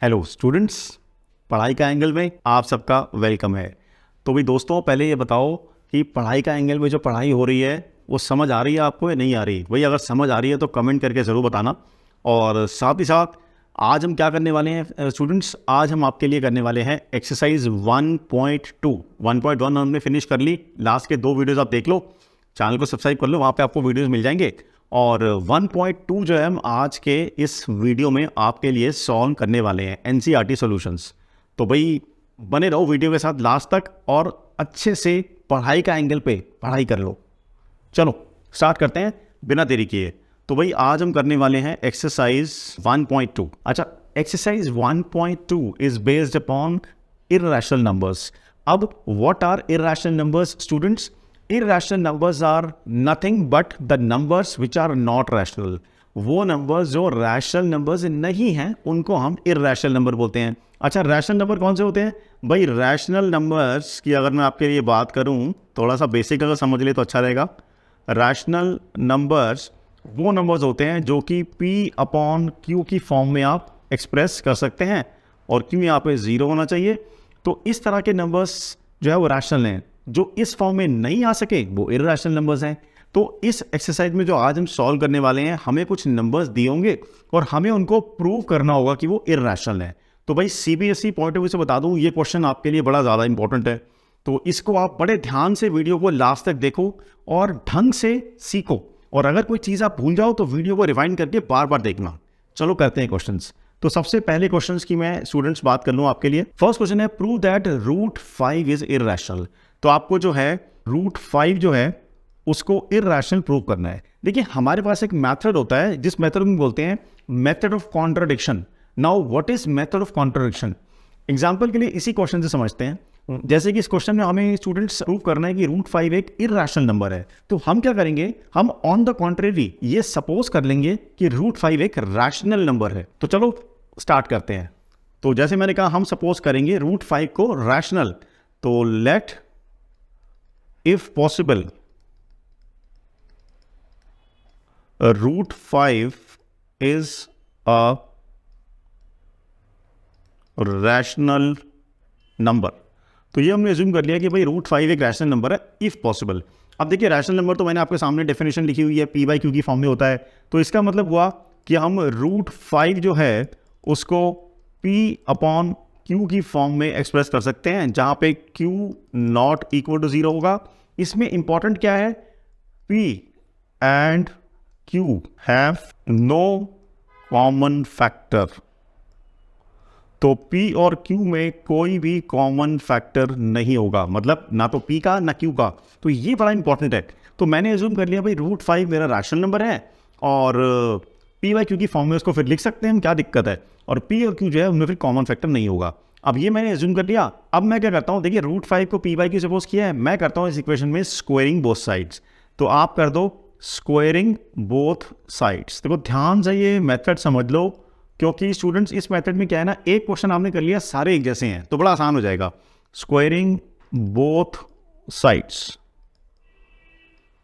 Hello students, पढ़ाई का angle में आप सबका वेलकम है। तो भाई दोस्तों, पहले ये बताओ कि पढ़ाई का एंगल में जो पढ़ाई हो रही है वो समझ आ रही है आपको या नहीं आ रही? भाई अगर समझ आ रही है तो कमेंट करके ज़रूर बताना। और साथ ही साथ आज हम क्या करने वाले हैं स्टूडेंट्स, आज हम आपके लिए करने वाले हैं एक्सरसाइज 1.2। 1.1 हमने फिनिश कर ली, लास्ट के 2 वीडियोज़ आप देख लो, चैनल को सब्सक्राइब कर लो, वहाँ पे आपको वीडियोज़ मिल जाएंगे। और 1.2 जो है हम आज के इस वीडियो में आपके लिए सॉल्व करने वाले हैं एनसीईआरटी सॉल्यूशंस। तो भाई बने रहो वीडियो के साथ लास्ट तक और अच्छे से पढ़ाई का एंगल पे पढ़ाई कर लो। चलो स्टार्ट करते हैं बिना देरी किए। तो भाई आज हम करने वाले हैं एक्सरसाइज 1.2। अच्छा, exercise 1.2 is based upon irrational numbers. अब what are irrational numbers students? Irrational numbers are nothing but the numbers which are not rational। वो नंबर्स जो रैशनल नंबर्स नहीं हैं उनको हम इर्रेशनल नंबर बोलते हैं। अच्छा, रैशनल नंबर कौन से होते हैं? भाई रैशनल नंबर्स की अगर मैं आपके लिए बात करूं, थोड़ा सा बेसिक अगर समझ ले तो अच्छा रहेगा। रैशनल नंबर्स वो नंबर्स होते हैं जो कि P अपॉन Q की फॉर्म में आप एक्सप्रेस कर सकते हैं और Q यहाँ पे 0 होना चाहिए। तो इस तरह के नंबर्स जो है वो रैशनल हैं। जो इस फॉर्म में नहीं आ सके वो इर्रेशनल नंबर्स हैं। तो इस एक्सरसाइज में जो आज हम सॉल्व करने वाले हैं, हमें कुछ नंबर्स दिए होंगे और हमें उनको प्रूव करना होगा कि वो इर्रेशनल है। तो भाई सीबीएसई पॉइंट ऑफ व्यू से बता दूं, ये क्वेश्चन आपके लिए बड़ा ज़्यादा इंपॉर्टेंट है। तो इसको आप बड़े ध्यान से वीडियो को लास्ट तक देखो और ढंग से सीखो। और अगर कोई चीज़ आप भूल जाओ तो वीडियो को रिवाइंड करके बार बार देखना। चलो करते हैं क्वेश्चंस। तो सबसे पहले क्वेश्चंस की मैं स्टूडेंट्स बात कर लूँ आपके लिए। फर्स्ट क्वेश्चन है, प्रूव दैट √5 इज इर्रेशनल। तो आपको जो है √5 जो है उसको इर्रेशनल प्रूव करना है। देखिए हमारे पास एक मेथड होता है जिस मेथड को बोलते हैं method of contradiction. Now what is method of contradiction? Example के लिए इसी क्वेश्चन से समझते हैं। जैसे कि इस क्वेश्चन में हमें स्टूडेंट्स प्रूव करना है कि √5 एक इर्रेशनल नंबर है। तो हम क्या करेंगे, हम ऑन द कॉन्ट्रेरी ये सपोज कर लेंगे कि √5 एक रैशनल नंबर है। तो चलो स्टार्ट करते हैं। तो जैसे मैंने कहा, हम सपोज करेंगे √5 को रैशनल। तो late if possible √5 is a rational number। तो ये हमने assume कर लिया कि भाई √5 एक रैशनल नंबर है if possible। अब देखिए रैशनल नंबर तो मैंने आपके सामने डेफिनेशन लिखी हुई है, P/Q की फॉर्म में होता है। तो इसका मतलब हुआ कि हम √5 जो है उसको P अपॉन Q की फॉर्म में एक्सप्रेस कर सकते हैं, जहां पे Q नॉट इक्वल टू 0 होगा। इसमें इंपॉर्टेंट क्या है, P and Q have no common factor. तो P और Q में कोई भी कॉमन फैक्टर नहीं होगा, मतलब ना तो P का ना Q का। तो ये बड़ा इंपॉर्टेंट है। तो मैंने एज्यूम कर लिया भाई √5 मेरा रैशनल नंबर है और P/Q की फॉर्म में उसको फिर लिख सकते हैं हम, क्या दिक्कत है। और P और Q जो है उनमें फिर कॉमन फैक्टर नहीं होगा। अब ये मैंने एज्यूम कर लिया। अब मैं क्या करता हूँ, देखिए √5 को P/Q सपोज किया है, मैं करता हूँ इस इक्वेशन में स्क्वायरिंग बोथ साइड्स। तो आप कर दो स्क्वायरिंग बोथ साइड्स। देखो ध्यान से ये मेथड समझ लो, क्योंकि स्टूडेंट्स इस मेथड में क्या है ना, एक क्वेश्चन आपने कर लिया, सारे एक जैसे हैं तो बड़ा आसान हो जाएगा। स्क्वायरिंग बोथ साइड्स,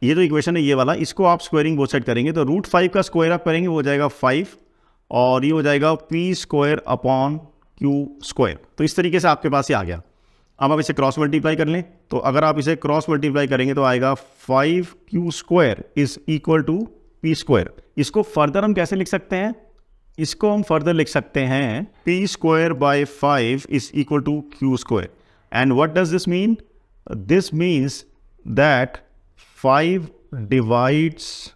ये जो इक्वेशन है ये वाला, इसको आप स्क्वायरिंग बोथ साइड करेंगे तो √5 का स्क्वायर आप करेंगे वो हो जाएगा 5 और ये हो जाएगा P² अपॉन Q²। तो इस तरीके से आपके पास ये आ गया। अब आप इसे क्रॉस मल्टीप्लाई कर लें, तो अगर आप इसे क्रॉस मल्टीप्लाई करेंगे तो आएगा 5Q² is equal to P²। इसको फर्दर हम कैसे लिख सकते हैं? इसको हम फर्दर लिख सकते हैं P²/5 is equal to Q²। And what does this mean? This means that 5 divides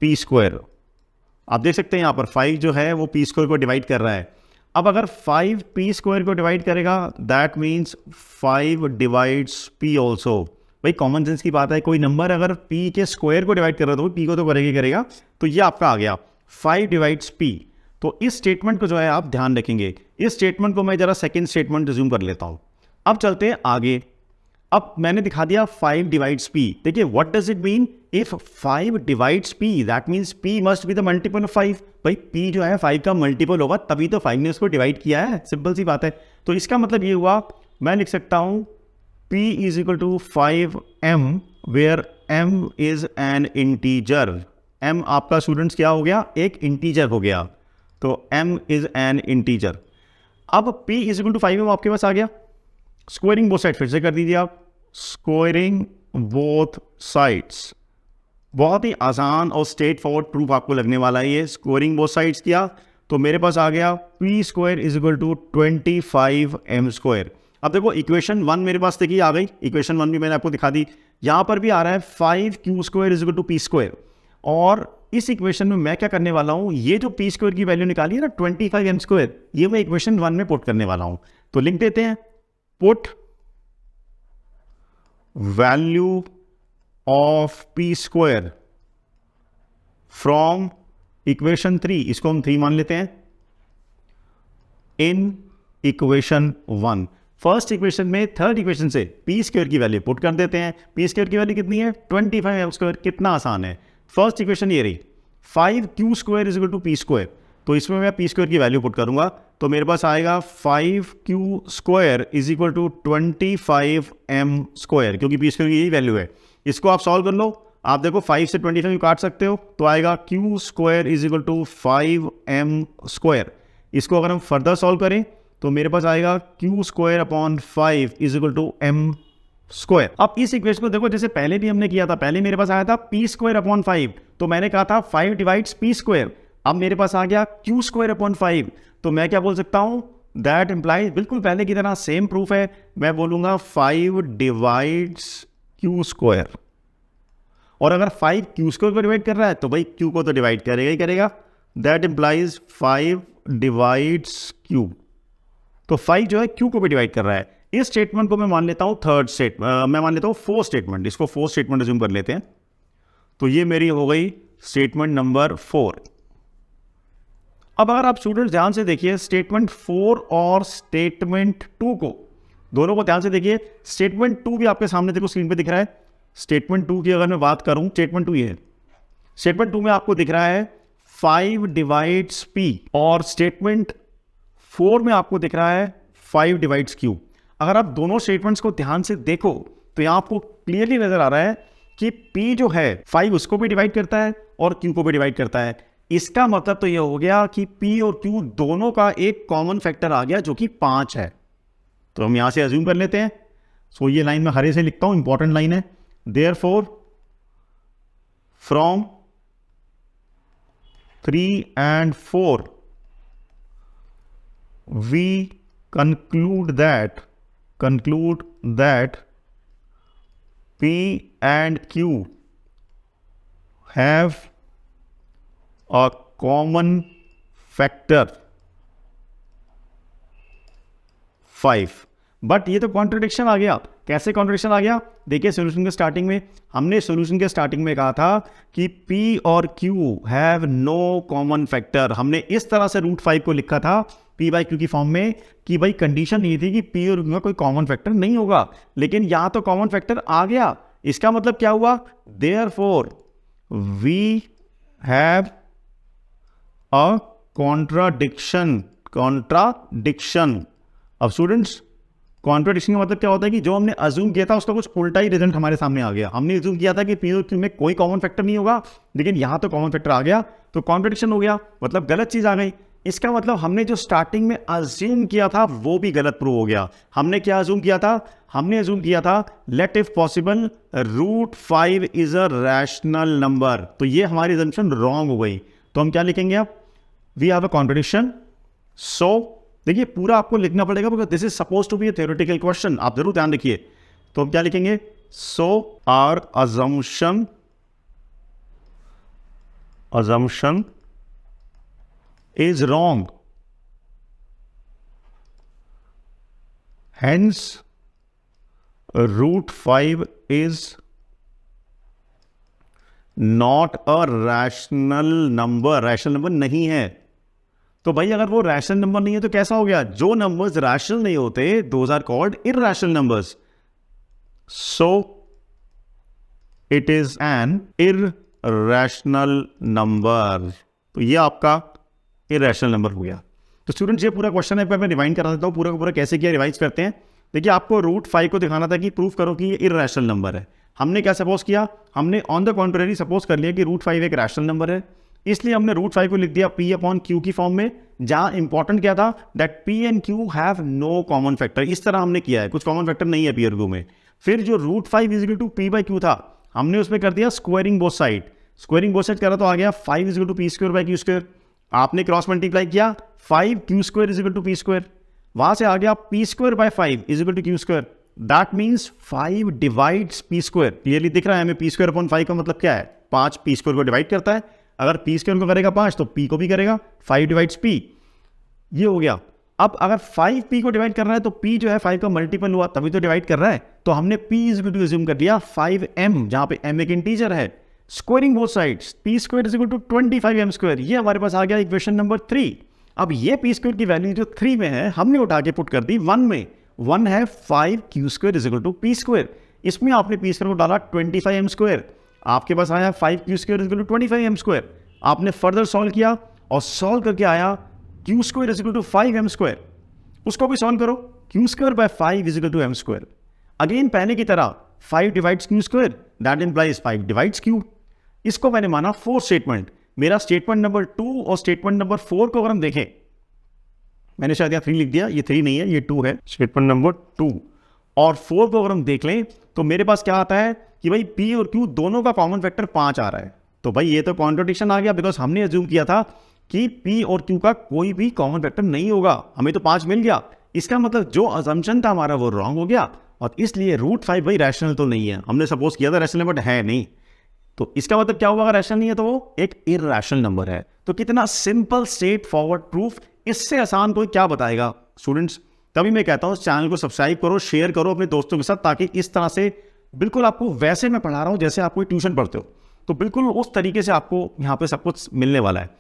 P²। आप देख सकते हैं यहाँ पर 5 जो है वो P² को डिवाइड कर रहा है। अब अगर 5 P² को डिवाइड करेगा that means 5 divides P also. भाई कॉमन सेंस की बात है, कोई नंबर अगर P के स्क्वायर को डिवाइड कर रहा है तो P को तो करेगा। तो ये आपका आ गया 5 डिवाइड्स P। तो इस स्टेटमेंट को जो है आप ध्यान रखेंगे। इस स्टेटमेंट को मैं जरा सेकेंड स्टेटमेंट रिज्यूम कर लेता हूँ। अब चलते हैं आगे। अब मैंने दिखा दिया 5 डिवाइड्स P। देखिए what does it mean? If 5 divides P that means P must be the multiple of 5। भाई P जो है 5 का मल्टीपल होगा, तभी तो 5 ने उसको डिवाइड किया है, सिंपल सी बात है। तो इसका मतलब ये हुआ, मैं लिख सकता हूँ P is equal to 5M where M is an integer. M आपका स्टूडेंट्स क्या हो गया? एक इंटीजर हो गया। तो m इज एन इंटीजर। अब p is equal to 5m आपके पास आ गया। स्क्वायरिंग बोथ साइड फिर से कर दीजिए आप, स्क्वायरिंग बोथ साइड्स। बहुत ही आसान और स्ट्रेट फॉरवर्ड प्रूफ आपको लगने वाला है ये। स्क्वायरिंग बोथ साइड्स किया तो मेरे पास आ गया p square is equal to 25m square. अब देखो इक्वेशन 1 मेरे पास देखिए आ गई, इक्वेशन 1 भी मैंने आपको दिखा दी। यहाँ पर भी आ रहा है 5q square is equal to p square. और इस इक्वेशन में मैं क्या करने वाला हूँ, ये जो p स्क्वायर की वैल्यू निकाली है ना 25m स्क्वायर, ये मैं इक्वेशन 1 में पुट करने वाला हूँ। तो लिख देते हैं put value of p square from equation 3, इसको हम 3 मान लेते हैं, इन इक्वेशन 1। फर्स्ट इक्वेशन में थर्ड इक्वेशन से p स्क्वायर की वैल्यू पुट कर देते हैं। p स्क्वायर की वैल्यू कितनी है 25m स्क्वायर, कितना आसान है। फर्स्ट इक्वेशन ये रही 5q square is equal to p square, तो इसमें मैं p स्क्वायर की वैल्यू पुट करूंगा तो मेरे पास आएगा 5q square is equal to 25m square, क्योंकि p स्क्वायर की यही वैल्यू है। इसको आप सॉल्व कर लो, आप देखो 5 से 25 काट सकते हो तो आएगा q square is equal to 5m square. इसको अगर हम फर्दर सॉल्व करें तो मेरे पास आएगा q square upon 5 is equal to m square. अब इस इक्वेशन को देखो जैसे पहले भी हमने किया था, पहले मेरे पास आया था p स्क्वायर अपॉन 5, तो मैंने कहा था 5 डिवाइड्स p स्क्वायर। अब मेरे पास आ गया q स्क्वायर अपॉन 5, तो मैं क्या बोल सकता हूं, दैट इम्प्लाइज, बिल्कुल पहले की तरह सेम प्रूफ है, मैं बोलूंगा 5 डिवाइड्स q स्क्वायर। और अगर 5 q स्क्वायर को डिवाइड कर रहा है तो भाई q को तो डिवाइड करेगा ही करेगा, दैट इम्प्लाइज 5 डिवाइड्स q। तो 5 जो है q को भी डिवाइड कर रहा है। इस स्टेटमेंट को मैं मान लेता हूं मैं मान लेता हूं फोर्थ स्टेटमेंट, इसको फोर्थ स्टेटमेंट अज्यूम कर लेते हैं। तो ये मेरी हो गई स्टेटमेंट नंबर 4। अब अगर आप स्टूडेंट्स ध्यान से देखिए स्टेटमेंट 4 और स्टेटमेंट 2 को, दोनों को ध्यान से देखिए। स्टेटमेंट 2 भी आपके सामने देखो स्क्रीन पे दिख रहा है। स्टेटमेंट 2 की अगर मैं बात करूं, स्टेटमेंट 2 ये है, स्टेटमेंट 2 में आपको दिख रहा है 5 डिवाइड्स p, और स्टेटमेंट 4 में आपको दिख रहा है 5 डिवाइड्स q। अगर आप दोनों स्टेटमेंट्स को ध्यान से देखो तो यहां आपको क्लियरली नजर आ रहा है कि p जो है 5 उसको भी डिवाइड करता है और q को भी डिवाइड करता है। इसका मतलब तो ये हो गया कि p और q दोनों का एक कॉमन फैक्टर आ गया जो कि 5 है। तो हम यहां से अज्यूम कर लेते हैं। सो ये लाइन मैं हरे से लिखता हूं, इंपॉर्टेंट लाइन है। Therefore from 3 and 4 we conclude that p and q have a common factor 5। But ये तो कॉन्ट्रडिक्शन आ गया। कैसे कॉन्ट्रडिक्शन आ गया, देखिए सोल्यूशन के स्टार्टिंग में हमने सोल्यूशन के स्टार्टिंग में कहा था कि p और q have no common factor. हमने इस तरह से √5 को लिखा था p बाई q की फॉर्म में कि भाई कंडीशन ये थी कि p और q का कोई कॉमन फैक्टर नहीं होगा, लेकिन यहां तो कॉमन फैक्टर आ गया। इसका मतलब क्या हुआ, therefore we have a contradiction. अब स्टूडेंट्स कॉन्ट्रडिक्शन का मतलब क्या होता है कि जो हमने अज्यूम किया था उसका कुछ उल्टा ही रिजल्ट हमारे सामने आ गया। हमने अज्यूम किया था कि p और q में कोई कॉमन फैक्टर नहीं होगा, लेकिन यहां तो कॉमन फैक्टर आ गया, तो कॉन्ट्रडिक्शन हो गया, मतलब गलत चीज आ गई। इसका मतलब हमने जो स्टार्टिंग में अज्यूम किया था वो भी गलत प्रूव हो गया। हमने क्या अज्यूम किया था, हमने अज्यूम किया था let if possible √5 is a rational number, तो ये हमारी अजम्पशन रॉन्ग हो गई। तो हम क्या लिखेंगे अब, we have a contradiction. So देखिए पूरा आपको लिखना पड़ेगा because this is suppose to be a theoretical question, आप जरूर ध्यान रखिए। तो हम क्या लिखेंगे, so our assumption is wrong, hence √5 is not a rational number, rational number नहीं है। तो भाई अगर वो रैशनल नंबर नहीं है तो कैसा हो गया, जो नंबर्स रैशनल नहीं होते those are called irrational numbers. So it is an irrational number, तो ये आपका इरैशनल नंबर हो गया। तो स्टूडेंट्स ये पूरा क्वेश्चन है, मैं रिवाइंड करा देता हूँ पूरा का पूरा कैसे किया, रिवाइज करते हैं। देखिए आपको √5 को दिखाना था कि प्रूफ करो कि ये इरैशनल नंबर है। हमने क्या सपोज किया, हमने ऑन द कॉन्ट्रेरी सपोज कर लिया कि √5 एक रैशनल नंबर है। इसलिए हमने रूट 5 को लिख दिया P अपॉन Q की फॉर्म में, जहां इंपॉर्टेंट क्या था, that P and Q have no common factor. इस तरह हमने किया है, कुछ कॉमन फैक्टर नहीं है P और Q में। फिर जो root 5 is equal to P by Q था, हमने उसमें कर दिया squaring both side. Squaring both side करा तो आ गया 5 is equal to P square by Q square. आपने क्रॉस मल्टीप्लाई किया, 5 Q square is equal to P square, वहां से आ गया P square by 5 is equal to Q square. That means 5 divides P square. Clearly दिख रहा है हमें P स्क्वायर अपॉन 5 का मतलब क्या है, 5 P स्क्वायर को डिवाइड करता है। अगर P स्क्वायर को करेगा 5 तो P को भी करेगा, 5 डिवाइड्स P, ये हो गया। अब अगर 5 P को डिवाइड कर रहा है तो P जो है 5 का मल्टीपल हुआ तभी तो डिवाइड कर रहा है, तो हमने P is equal to assume कर लिया 5m, जहां पे m एक इंटीजर है। Squaring both sides, P square is equal to 25m square, ये हमारे पास आ गया इक्वेशन नंबर 3। अब ये P स्क्वायर की वैल्यू जो 3 में है हमने उठा के पुट कर दी 1 में। 1 है 5Q square is equal to P square, इसमें आपने P स्क्वायर को डाला 25m स्क्वायर, आपके पास आया 5Q square is equal to 25m square. आपने फर्दर सॉल्व किया और सॉल्व करके आया Q square is equal to 5m square, उसको भी सॉल्व करो, Q square by 5 is equal to m square. Again पहले की तरह 5 divides Q square, that implies 5 divides Q। इसको मैंने माना 4 स्टेटमेंट। मेरा स्टेटमेंट नंबर 2 और स्टेटमेंट नंबर 4 को अगर हम देखें, मैंने शायद यहाँ 3 लिख दिया, ये 3 नहीं है, ये 2 है, स्टेटमेंट नंबर 2 और 4 को अगर हम देख लें तो मेरे पास क्या आता है कि भाई P और Q दोनों का कॉमन फैक्टर 5 आ रहा है। तो भाई ये तो कॉन्ट्रडिक्शन आ गया, बिकॉज हमने अज्यूम किया था कि P और Q का कोई भी कॉमन फैक्टर नहीं होगा, हमें तो 5 मिल गया। इसका मतलब जो अजम्पशन था हमारा वो रॉन्ग हो गया, और इसलिए रूट 5 भाई रैशनल तो नहीं है। हमने सपोज किया था रैशनल बट है नहीं, तो इसका मतलब क्या हुआ, अगर रैशनल नहीं है तो वो एक इरैशनल नंबर है। तो कितना सिंपल स्ट्रेट फॉरवर्ड प्रूफ, इससे आसान कोई क्या बताएगा स्टूडेंट्स। तभी मैं कहता हूँ चैनल को सब्सक्राइब करो, शेयर करो अपने दोस्तों के साथ, ताकि इस तरह से बिल्कुल आपको वैसे मैं पढ़ा रहा हूँ जैसे आप कोई ट्यूशन पढ़ते हो, तो बिल्कुल उस तरीके से आपको यहाँ पे सब कुछ मिलने वाला है।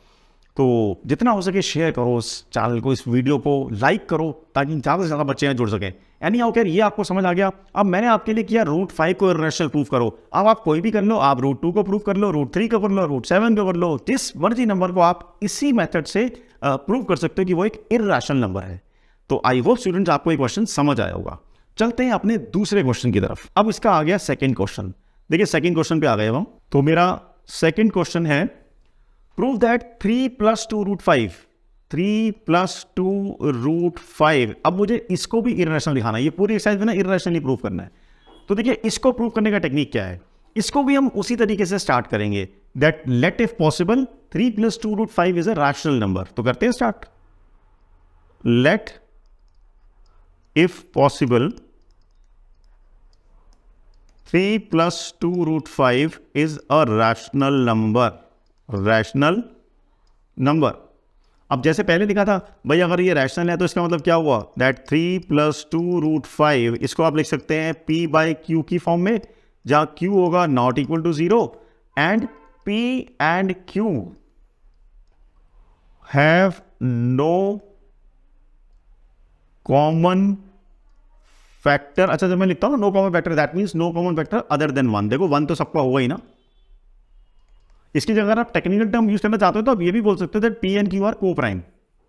तो जितना हो सके शेयर करो इस चैनल को, इस वीडियो को लाइक करो, ताकि ज़्यादा से ज़्यादा बच्चे यहाँ जुड़ सकें। एनी हाउ कैर, ये आपको समझ आ गया। अब मैंने आपके लिए किया रूट 5 को इरैशनल प्रूफ करो। अब आप कोई भी कर लो, आप रूट 2 को प्रूफ कर लो, रूट 3 को कर लो, रूट 7 को कर लो, जिस मर्जी नंबर को आप इसी मेथड से प्रूव कर सकते हो कि वो एक इरैशनल नंबर है। तो आई होप स्टूडेंट्स आपको ये क्वेश्चन समझ आया होगा। चलते हैं अपने दूसरे क्वेश्चन की तरफ। अब इसका आ गया सेकंड क्वेश्चन। देखिए सेकंड क्वेश्चन पे आ गए हम। तो मेरा सेकंड क्वेश्चन है, प्रूव दैट 3 + 2 रूट 5, 3 + 2 रूट 5। अब मुझे इसको भी इरैशनल दिखाना है, ये पूरी एक्सरसाइज में ना इरैशनली प्रूव करना है। तो देखिए इसको प्रूव करने का टेक्निक क्या है, इसको भी हम उसी तरीके से स्टार्ट करेंगे, that let if possible 3 + 2 root 5 is a rational number. तो करते हैं start. Let if possible 3 + 2 root 5 is a rational number, rational number. अब जैसे पहले लिखा था भाई, अगर ये रैशनल है तो इसका मतलब क्या हुआ, दैट 3 + 2 रूट 5, इसको आप लिख सकते हैं P बाई Q की फॉर्म में, जहां Q होगा not equal to 0 and P and Q have no common factor. अच्छा जब मैं लिखता हूं ना no common factor, that means no common factor other than 1। देखो 1 तो सबका होगा ही ना। इसकी जगह अगर आप टेक्निकल टर्म यूज करना चाहते हो तो आप ये भी बोल सकते हो that P and Q are coprime,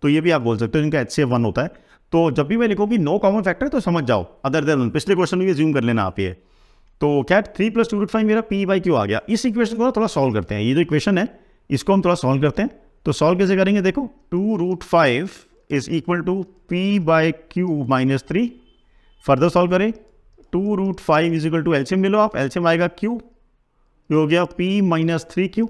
तो ये भी आप बोल सकते हो, इनका HCF 1 होता है। तो जब भी मैं लिखूंगी नो कॉमन फैक्टर तो समझ जाओ अदर देन 1। पिछले क्वेश्चन में भी ज्यूम कर लेना आप ये। तो क्या 3 + 2 रूट 5 मेरा P बाई Q आ गया। इस इक्वेशन को थोड़ा सॉल्व करते हैं, ये जो इक्वेशन है इसको हम थोड़ा सॉल्व करते हैं। तो सॉल्व कैसे करेंगे, देखो 2 root 5 is equal to P by Q minus 3। Further solve करें, 2 root 5 is equal to LCM ले लो आप, एलसीएम आएगा Q, ये हो गया P माइनस 3Q।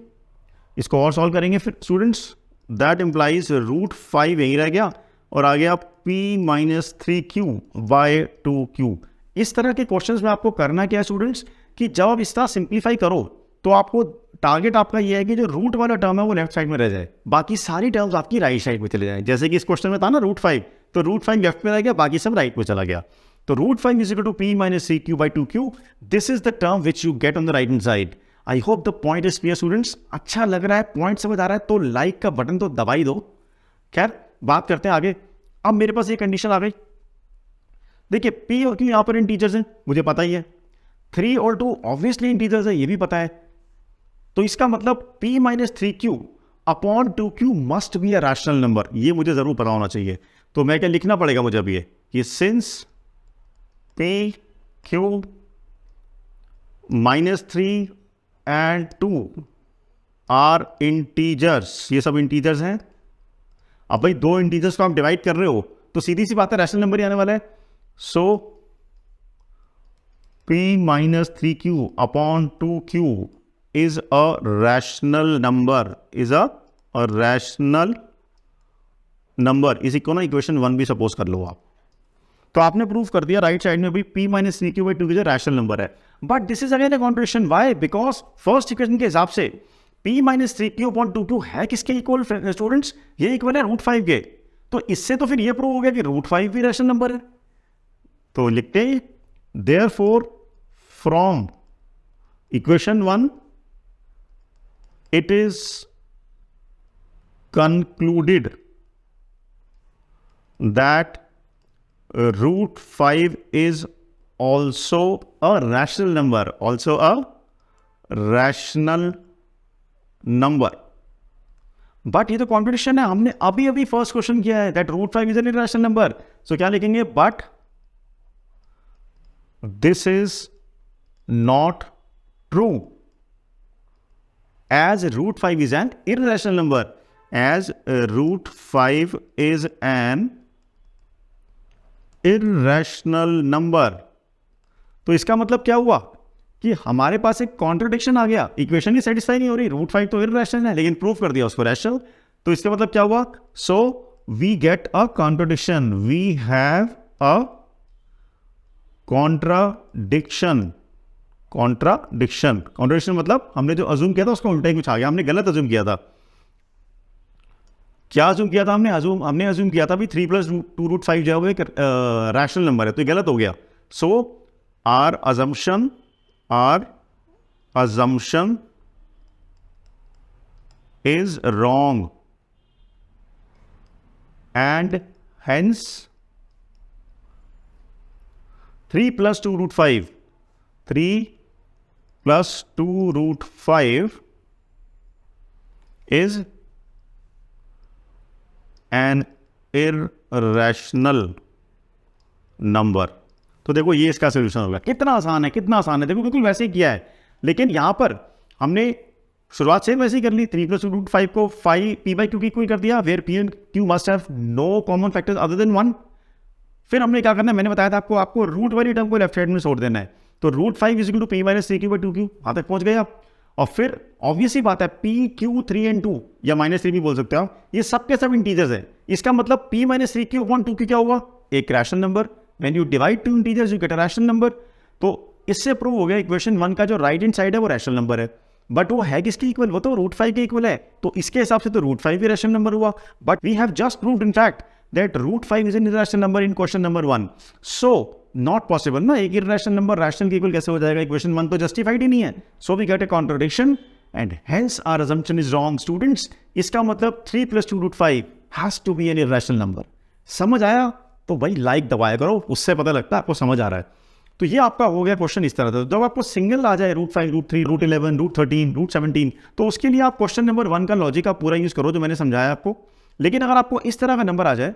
इसको और सॉल्व करेंगे फिर स्टूडेंट्स, दैट इंप्लाइज रूट 5 यही रह गया और आ गया P minus 3Q bye 2Q। इस तरह के क्वेश्चंस में आपको करना क्या है स्टूडेंट्स, कि जब आप इस तरह सिंप्लीफाई करो तो आपको टारगेट आपका ये है कि जो रूट वाला टर्म है वो लेफ्ट साइड में रह जाए, बाकी सारी टर्म्स आपकी राइट साइड में चले जाए। जैसे कि इस क्वेश्चन में था ना रूट 5, तो रूट 5 लेफ्ट में रह गया, बाकी सब राइट में चला गया। तो root 5 is equal to P minus 3Q by 2Q, this is the term which you get on the right hand side. I hope the point is clear students. अच्छा लग रहा है, पॉइंट समझ आ रहा है तो लाइक का बटन तो दबा ही दो। खैर बात करते हैं आगे। अब मेरे पास ये कंडीशन आ गई, देखिए P और Q यहां पर इंटीजर्स हैं, मुझे पता ही है, 3 और 2 ऑब्वियसली इंटीजर्स है, ये भी पता है। तो इसका मतलब P minus 3Q upon 2Q must be a rational number, ये मुझे जरूर पता होना चाहिए। तो मैं क्या लिखना पड़ेगा मुझे अब ये since P Q minus 3 and 2 are integers, ये सब इंटीजर्स हैं। अब भाई दो इंटीजर्स को आप डिवाइड कर रहे हो तो सीधी सी बात है रैशनल नंबर ही आने वाला है। सो p minus 3q upon 2q is a rational number, is a rational number. इसी को ना इक्वेशन 1 भी सपोज कर लो आप। तो आपने प्रूव कर दिया राइट साइड में भी p minus 3q by 2q rational number है। But this is again a contradiction, why? Because first equation के हिसाब से p minus 3q upon 2q है किसके इक्वल स्टूडेंट्स? ये इक्वल है √5 के। तो इससे तो फिर ये प्रूव हो गया कि √5 भी रैशनल नंबर है। तो लिखते हैं therefore from equation 1 it is concluded that √5 is also a rational number, also a rational number. But ये तो कॉन्ट्रडिक्शन है, हमने अभी अभी फर्स्ट क्वेश्चन किया है that √5 is an irrational number. So क्या लिखेंगे? But this is not true as √5 is an irrational number, as √5 is an irrational number। तो इसका मतलब क्या हुआ कि हमारे पास एक कॉन्ट्रडिक्शन आ गया, इक्वेशन ही सेटिस्फाई नहीं हो रही। √5 तो इररेशनल है लेकिन प्रूफ कर दिया उसको रैशनल। तो इसका मतलब क्या हुआ? So we get a contradiction, we have a contradiction. Contradiction मतलब हमने जो अज्यूम किया था उसका उल्टा ही कुछ आ गया, हमने गलत अज्यूम किया था। क्या अज्यूम किया था हमने? अज्यूम किया था भी 3 + 2√5 जो है एक रैशनल नंबर है, तो ये गलत हो गया। So our assumption is wrong and hence 3 + 2√5 is an irrational number। तो देखो ये इसका सोल्यूशन होगा। कितना आसान है, कितना आसान है, देखो बिल्कुल वैसे ही किया है। लेकिन यहां पर हमने शुरुआत से वैसे ही कर ली, 3 + 2√5 को 5 p/q की इक्वल कर दिया, where p and q must have no common factors other than 1। फिर हमने क्या करना है, मैंने बताया था आपको रूट वाली टर्म को लेफ्ट हैंड में छोड़ देना है। तो √5 is equal to p minus 3q by 2q, वहां तक पहुंच गए आप। और फिर ऑब्वियसली बात है p, q, 3 and 2 या -3 भी बोल सकते हो आप, ये सब के सब इंटीजर्स है। इसका मतलब p minus 3q upon 2q क्या होगा? एक rational number. When you divide two integers you get a rational number. तो इससे प्रूव हो गया इक्वेशन 1 का जो राइट हैंड साइड है वो रैशनल नंबर है। बट वो है किसके इक्वल? वो तो √5 के इक्वल है। तो इसके हिसाब से तो √5 भी रैशनल नंबर हुआ। But we have just proved in fact that √5 is an irrational number in question number 1. So not possible ना, एक irrational number rational के इक्वल कैसे हो जाएगा? इक्वेशन 1 तो जस्टिफाइड ही नहीं है। So we get a contradiction and hence our assumption is wrong students। इसका मतलब 3 + 2√5 has to be an irrational number। समझ आया? तो भाई लाइक दबाया करो, उससे पता लगता है आपको समझ आ रहा है। तो ये आपका हो गया क्वेश्चन इस तरह था। जब आपको सिंगल आ जाए √5, √3, √11, √13, √17, तो उसके लिए आप क्वेश्चन नंबर 1 का लॉजिक आप पूरा यूज करो जो मैंने समझाया आपको। लेकिन अगर आपको इस तरह का नंबर आ जाए,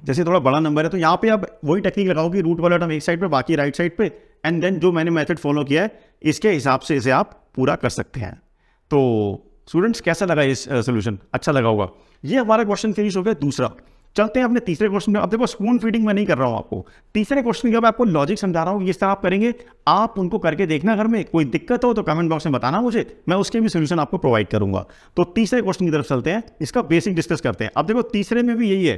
जैसे थोड़ा बड़ा नंबर है, तो यहाँ पे आप वही टेक्निक लगाओ कि रूट वाला टर्म एक साइड पे बाकी राइट साइड पे, एंड देन जो मैंने मेथड फॉलो किया है इसके हिसाब से इसे आप पूरा कर सकते हैं। तो स्टूडेंट्स कैसा लगा ये सोल्यूशन? अच्छा लगा होगा। ये हमारा क्वेश्चन फिनिश हो गया दूसरा। चलते हैं अपने तीसरे क्वेश्चन में। अब देखो स्पून फीडिंग मैं नहीं कर रहा हूँ आपको, तीसरे क्वेश्चन की आपको लॉजिक समझा रहा हूँ, इस तरह आप करेंगे, आप उनको करके देखना घर में। कोई दिक्कत हो तो कमेंट बॉक्स में बताना मुझे, मैं उसके भी सोल्यूशन आपको प्रोवाइड करूंगा। तो तीसरे क्वेश्चन की तरफ चलते हैं, इसका बेसिक डिस्कस करते हैं। अब देखो तीसरे में भी यही है,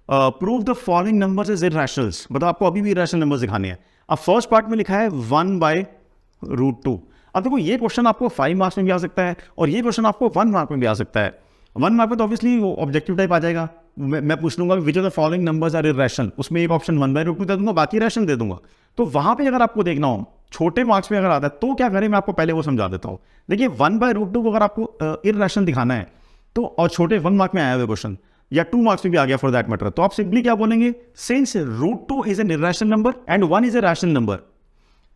prove the following numbers is irrationals. मतलब आपको अभी भी इररेशनल नंबर्स दिखाने हैं। अब फर्स्ट पार्ट में लिखा है 1/√2। अब देखो ये क्वेश्चन आपको 5 मार्क्स में भी आ सकता है और ये क्वेश्चन आपको 1 मार्क में भी आ सकता है। 1 मार्क में तो ऑब्वियसली वो ऑब्जेक्टिव टाइप आ जाएगा। मैं पूछ लूंगा which of the following numbers are irrational, उसमें एक ऑप्शन 1/√2 दे दूंगा, बाकी रैशनल दे दूंगा। तो वहां पे अगर आपको देखना हो छोटे मार्क्स में अगर आता है तो क्या करें, मैं आपको पहले वो समझा देता हूँ। देखिए 1/√2 को अगर आपको इररेशनल दिखाना है तो, और छोटे 1 मार्क में आया हुआ क्वेश्चन या 2 मार्क्स में भी आ गया फॉर दैट मैटर, तो आप सिंपली क्या बोलेंगे, since √2 is an irrational number and 1 is a rational number,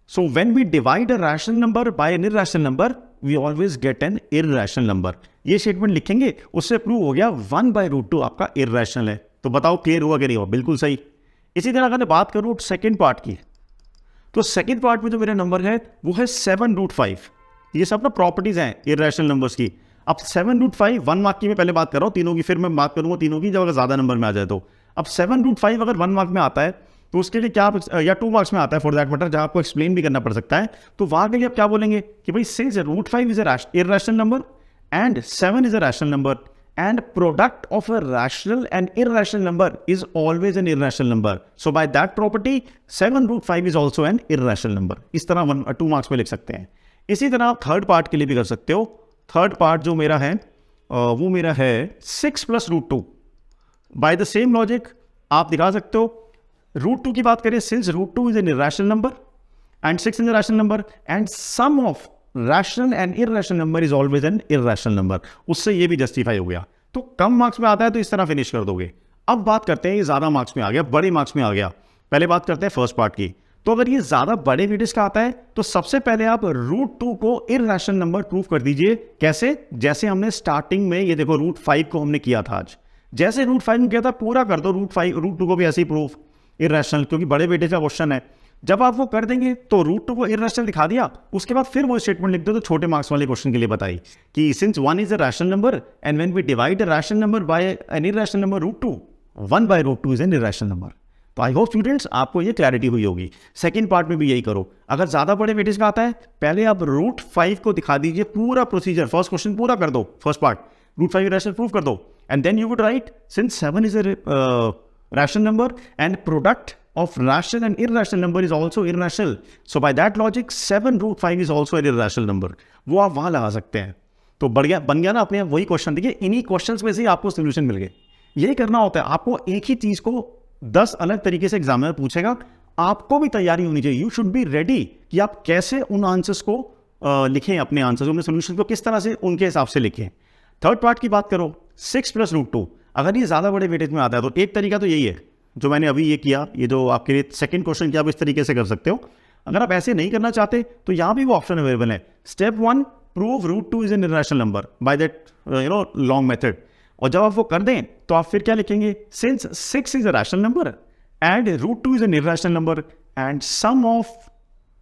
so when we divide a rational number by an irrational number we always get an irrational number। ये statement लिखेंगे, उससे prove हो गया 1/√2 आपका इररेशनल है। तो बताओ क्लियर हुआ कि नहीं हुआ? बिल्कुल सही। इसी तरह अगर मैं बात करूं सेकंड पार्ट की, तो सेकंड पार्ट में जो मेरा नंबर है वो है 7√5। ये सब ना प्रॉपर्टीज हैं इर्रेशनल नंबर्स की। अब 7√5 1 मार्क की मैं पहले बात कर रहा हूँ, तीनों की फिर मैं बात करूँगा तीनों की जब अगर ज़्यादा नंबर में आ जाए तो। अब 7√5 अगर 1 मार्क में आता है तो उसके लिए क्या आप, या 2 मार्क्स में आता है फॉर दैट मैटर, जहाँ आपको एक्सप्लेन भी करना पड़ सकता है, तो वहाँ के लिए आप क्या बोलेंगे कि भाई since √5 is a irrational number and 7 is a rational number and product of a rational and irrational number is always an irrational number. So by that property 7√5 is also an irrational number. इस तरह 2 marks में लिख सकते हैं। इसी तरह आप third part के लिए भी कर सकते हो। थर्ड पार्ट जो मेरा है वो मेरा है 6 + √2। बाय द सेम लॉजिक आप दिखा सकते हो, √2 की बात करें, since √2 is an irrational number and 6 is a rational number and sum of rational and irrational number is always an irrational number। उससे ये भी जस्टिफाई हो गया। तो कम मार्क्स में आता है तो इस तरह फिनिश कर दोगे। अब बात करते हैं ये ज़्यादा मार्क्स में आ गया, बड़े मार्क्स में आ गया। पहले बात करते हैं फर्स्ट पार्ट की। तो अगर ये ज़्यादा बड़े वेटेज का आता है तो सबसे पहले आप √2 को इर्रेशनल नंबर प्रूव कर दीजिए। कैसे? जैसे हमने स्टार्टिंग में ये देखो √5 को हमने किया था आज, जैसे √5 में किया था पूरा कर दो √2 को भी ऐसे ही प्रूफ इर्रेशनल, क्योंकि बड़े वेटेज का क्वेश्चन है। जब आप वो कर देंगे तो √2 को इर्रेशनल दिखा दिया, उसके बाद फिर वो स्टेटमेंट लिख दो तो छोटे मार्क्स वाले क्वेश्चन के लिए बताई कि since 1 is a rational number and when we divide a rational number by an irrational number √2, 1/√2 is an irrational number. तो आई होप स्टूडेंट्स आपको ये क्लैरिटी हुई होगी। सेकंड पार्ट में भी यही करो। अगर ज़्यादा बड़े वेटेज का आता है पहले आप √5 को दिखा दीजिए, पूरा प्रोसीजर फर्स्ट क्वेश्चन पूरा कर दो, फर्स्ट पार्ट √5 इर्रेशनल प्रूव कर दो, and then you would write since 7 is a rational number and product of rational and irrational number is also irrational. So by that logic 7√5 is also an irrational number। वो आप वहाँ लगा सकते हैं। तो बन गया ना अपने आप वही क्वेश्चन। देखिए इन्हीं क्वेश्चंस में से ही आपको सोल्यूशन मिल गए। यही करना होता है आपको, एक ही चीज़ को 10 अलग तरीके से एग्जामिनर पूछेगा, आपको भी तैयारी होनी चाहिए। यू शुड बी रेडी कि आप कैसे उन आंसर्स को लिखें, अपने आंसर्स अपने सोल्यूशन को किस तरह से उनके हिसाब से लिखें। थर्ड पार्ट की बात करो 6 + √2, अगर ये ज़्यादा बड़े वेटेज में आता है तो एक तरीका तो यही है जो मैंने अभी ये किया, ये जो आपके लिए सेकंड क्वेश्चन किया आप इस तरीके से कर सकते हो। अगर आप ऐसे नहीं करना चाहते तो यहाँ भी वो ऑप्शन अवेलेबल है। Step 1 prove √2 is an irrational number by that long method. और जब आप वो कर दें तो आप फिर क्या लिखेंगे, since 6 is a rational number and √2 is an irrational number and sum of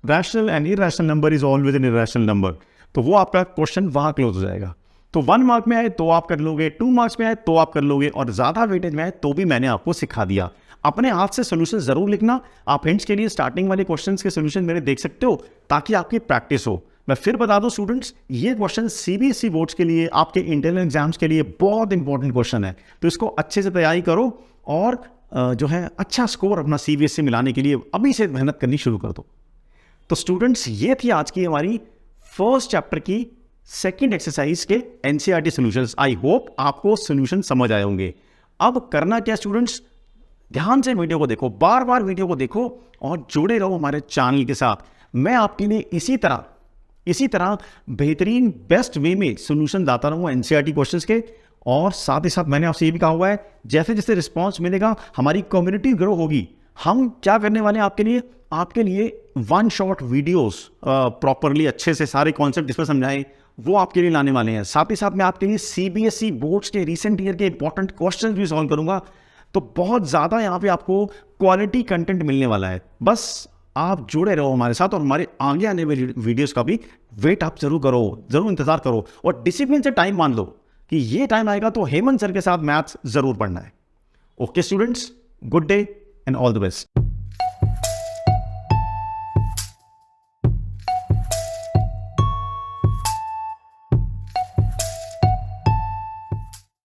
rational and irrational number is always an irrational number. तो वो आपका क्वेश्चन वहाँ क्लोज हो जाएगा। तो 1 मार्क में आए तो आप कर लोगे, 2 मार्क्स में आए तो आप कर लोगे, और ज़्यादा वेटेज में आए तो भी मैंने आपको सिखा दिया। अपने हाथ से सोल्यूशन ज़रूर लिखना। आप हिंट्स के लिए स्टार्टिंग वाले क्वेश्चंस के सोल्यूशन मेरे देख सकते हो ताकि आपकी प्रैक्टिस हो। मैं फिर बता दूं स्टूडेंट्स, ये क्वेश्चन सीबीएसई बोर्ड्स के लिए, आपके इंटरनल एग्जाम्स के लिए बहुत इंपॉर्टेंट क्वेश्चन है। तो इसको अच्छे से तैयारी करो और जो है अच्छा स्कोर अपना सीबीएसई में लाने के लिए अभी से मेहनत करनी शुरू कर दो। तो स्टूडेंट्स ये थी आज की हमारी फर्स्ट चैप्टर की सेकंड एक्सरसाइज के एनसीईआरटी सॉल्यूशंस। आई होप आपको सॉल्यूशन समझ आए होंगे। अब करना क्या स्टूडेंट्स, ध्यान से वीडियो को देखो, बार बार वीडियो को देखो और जुड़े रहो हमारे चैनल के साथ। मैं आपके लिए इसी तरह बेहतरीन बेस्ट वे में सॉल्यूशन लाता रहूँगा एनसीईआरटी क्वेश्चंस के। और साथ ही साथ मैंने आपसे ये भी कहा हुआ है, जैसे जैसे रिस्पॉन्स मिलेगा हमारी कम्युनिटी ग्रो होगी। हम क्या करने वाले हैं आपके लिए 1 शॉट वीडियोस प्रॉपरली अच्छे से सारे कॉन्सेप्ट जिसमें समझाएं वो आपके लिए लाने वाले हैं। साथ ही साथ मैं आपके लिए सीबीएसई बोर्ड्स के रिसेंट ईयर के इंपॉर्टेंट क्वेश्चंस भी सॉल्व करूंगा। तो बहुत ज़्यादा यहाँ पे आपको क्वालिटी कंटेंट मिलने वाला है। बस आप जुड़े रहो हमारे साथ और हमारे आगे आने वाली वीडियोस का भी वेट आप जरूर करो, जरूर इंतजार करो और डिसिप्लिन से टाइम मान लो कि ये टाइम आएगा तो हेमंत सर के साथ मैथ्स जरूर पढ़ना है। Okay students, good day and all the best.